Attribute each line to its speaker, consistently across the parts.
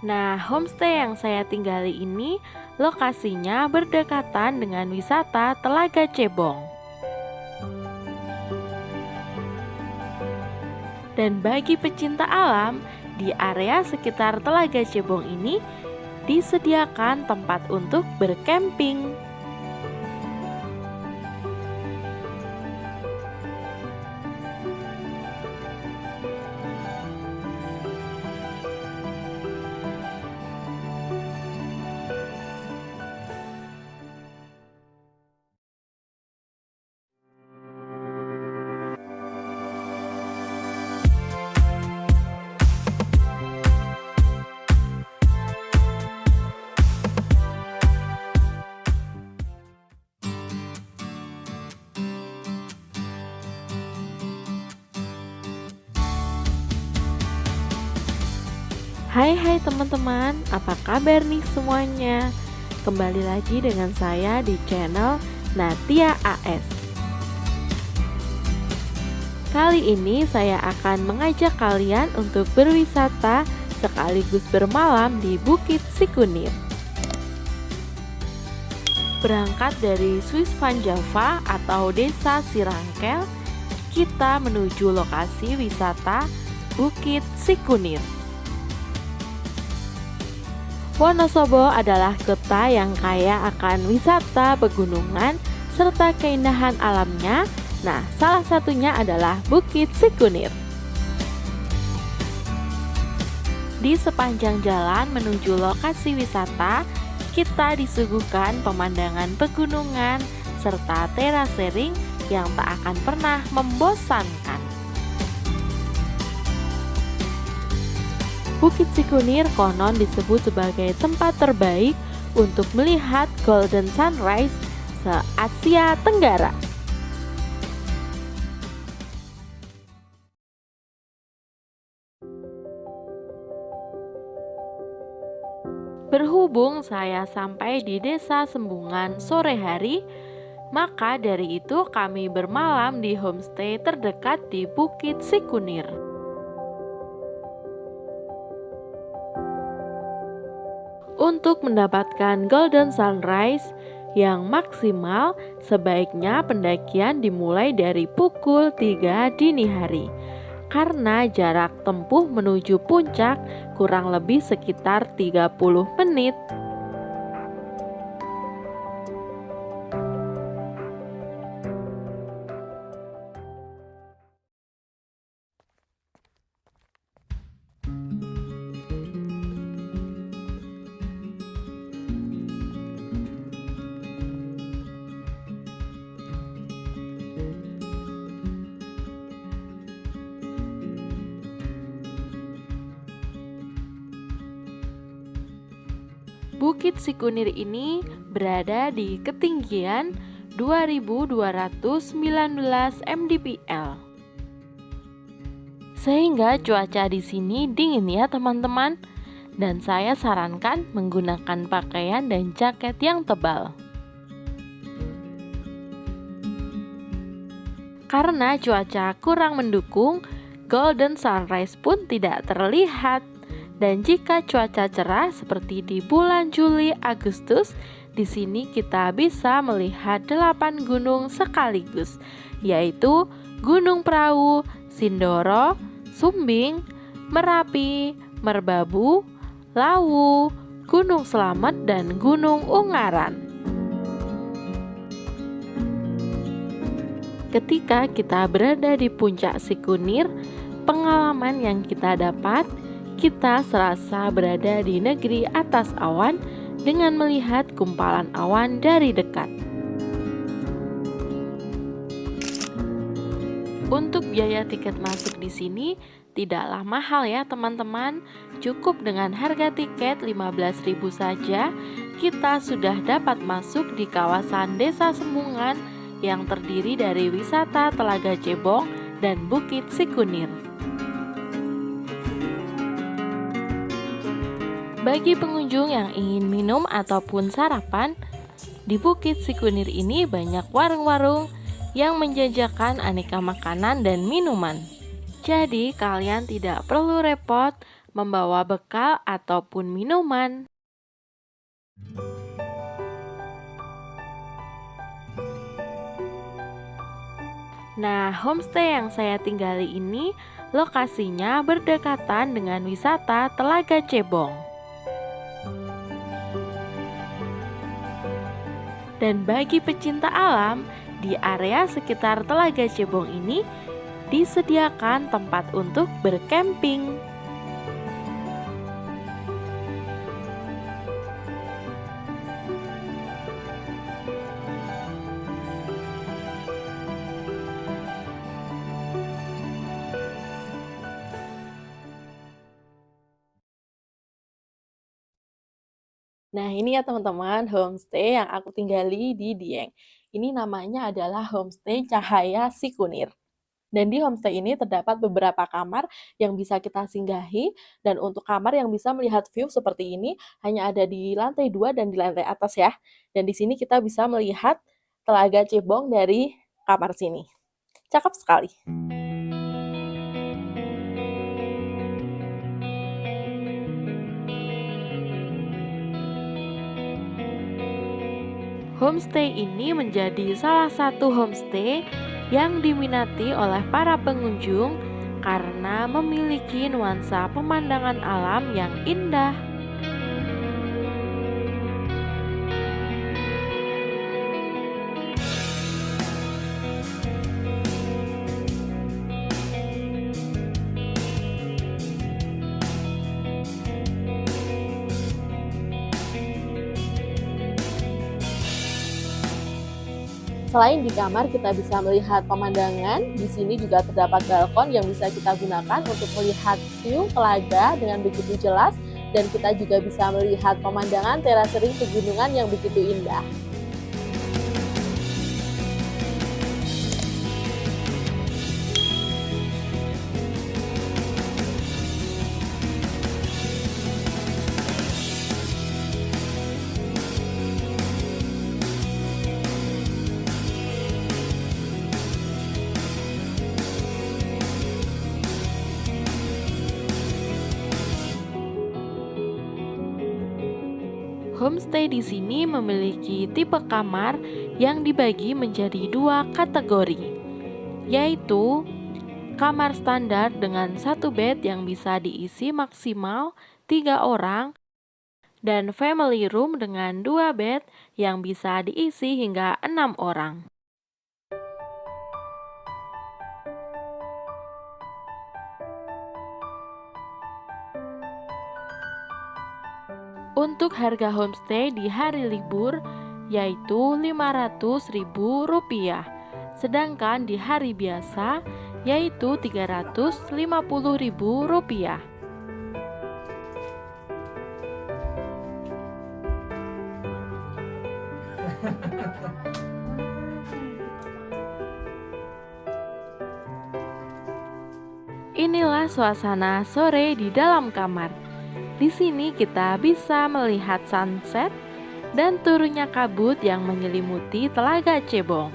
Speaker 1: Nah, homestay yang saya tinggali ini lokasinya berdekatan dengan wisata Telaga Cebong. Dan bagi pecinta alam, di area sekitar Telaga Cebong ini disediakan tempat untuk berkemping. Hai teman-teman, apa kabar nih semuanya? Kembali lagi dengan saya di channel Natia AS. Kali ini saya akan mengajak kalian untuk berwisata sekaligus bermalam di Bukit Sikunir. Berangkat dari Swiss Van Java atau Desa Sirangkel, kita menuju lokasi wisata Bukit Sikunir. Wonosobo adalah kota yang kaya akan wisata pegunungan serta keindahan alamnya. Nah, salah satunya adalah Bukit Sikunir. Di sepanjang jalan menuju lokasi wisata, kita disuguhkan pemandangan pegunungan serta terasering yang tak akan pernah membosankan. Bukit Sikunir konon disebut sebagai tempat terbaik untuk melihat Golden Sunrise se-Asia Tenggara. Berhubung saya sampai di Desa Sembungan sore hari, maka dari itu kami bermalam di homestay terdekat di Bukit Sikunir. Untuk mendapatkan Golden Sunrise yang maksimal, sebaiknya pendakian dimulai dari pukul 3 dini hari. Karena jarak tempuh menuju puncak kurang lebih sekitar 30 menit. Bukit Sikunir ini berada di ketinggian 2219 mdpl. Sehingga cuaca di sini dingin ya teman-teman. Dan saya sarankan menggunakan pakaian dan jaket yang tebal. Karena cuaca kurang mendukung, Golden Sunrise pun tidak terlihat. Dan jika cuaca cerah seperti di bulan Juli Agustus, di sini kita bisa melihat 8 gunung sekaligus, yaitu Gunung Prau, Sindoro, Sumbing, Merapi, Merbabu, Lawu, Gunung Slamet, dan Gunung Ungaran. Ketika kita berada di puncak Sikunir, pengalaman yang kita dapat, kita serasa berada di negeri atas awan dengan melihat gumpalan awan dari dekat. Untuk biaya tiket masuk di sini tidaklah mahal ya teman-teman. Cukup dengan harga tiket 15.000 saja, kita sudah dapat masuk di kawasan Desa Sembungan yang terdiri dari wisata Telaga Cebong dan Bukit Sikunir. Bagi pengunjung yang ingin minum ataupun sarapan, di Bukit Sikunir ini banyak warung-warung yang menjajakan aneka makanan dan minuman. Jadi kalian tidak perlu repot membawa bekal ataupun minuman. Nah, homestay yang saya tinggali ini lokasinya berdekatan dengan wisata Telaga Cebong. Dan bagi pecinta alam, di area sekitar Telaga Cebong ini disediakan tempat untuk berkemping. Nah, ini ya teman-teman, homestay yang aku tinggali di Dieng. Ini namanya adalah Homestay Cahaya Sikunir. Dan di homestay ini terdapat beberapa kamar yang bisa kita singgahi, dan untuk kamar yang bisa melihat view seperti ini hanya ada di lantai 2 dan di lantai atas ya. Dan di sini kita bisa melihat Telaga Cebong dari kamar sini. Cakep sekali. Homestay ini menjadi salah satu homestay yang diminati oleh para pengunjung karena memiliki nuansa pemandangan alam yang indah. Selain di kamar, kita bisa melihat pemandangan. Di sini juga terdapat balkon yang bisa kita gunakan untuk melihat view telaga dengan begitu jelas, dan kita juga bisa melihat pemandangan terasering pegunungan yang begitu indah. Homestay di sini memiliki tipe kamar yang dibagi menjadi 2 kategori, yaitu kamar standar dengan 1 bed yang bisa diisi maksimal 3 orang, dan family room dengan 2 bed yang bisa diisi hingga 6 orang. Untuk harga homestay di hari libur yaitu Rp500.000, sedangkan di hari biasa yaitu Rp350.000. Inilah suasana sore di dalam kamar. Di sini kita bisa melihat sunset dan turunnya kabut yang menyelimuti Telaga Cebong.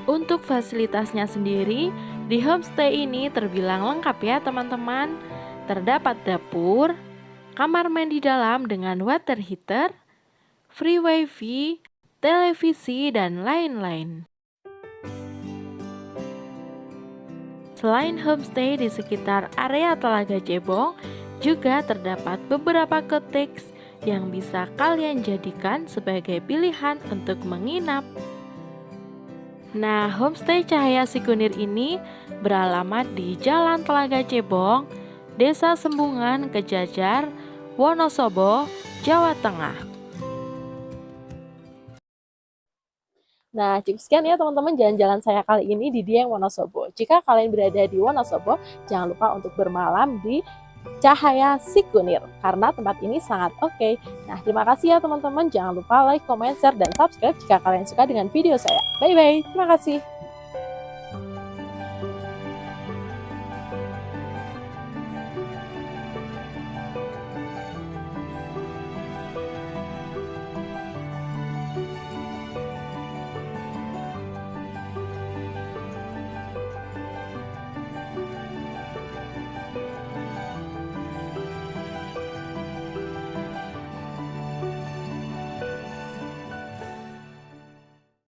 Speaker 1: Untuk fasilitasnya sendiri, di homestay ini terbilang lengkap ya teman-teman. Terdapat dapur, kamar mandi dalam dengan water heater, free wifi, televisi, dan lain-lain. Selain homestay di sekitar area Telaga Cebong, juga terdapat beberapa cottage yang bisa kalian jadikan sebagai pilihan untuk menginap. Nah, homestay Cahaya Sikunir ini beralamat di Jalan Telaga Cebong, Desa Sembungan, Kejajar, Wonosobo, Jawa Tengah. Nah, cukup sekian ya teman-teman jalan-jalan saya kali ini di Dieng, Wonosobo. Jika kalian berada di Wonosobo, jangan lupa untuk bermalam di Cahaya Sikunir, karena tempat ini sangat oke. Nah, terima kasih ya teman-teman. Jangan lupa like, comment, share, dan subscribe jika kalian suka dengan video saya. Bye-bye, terima kasih.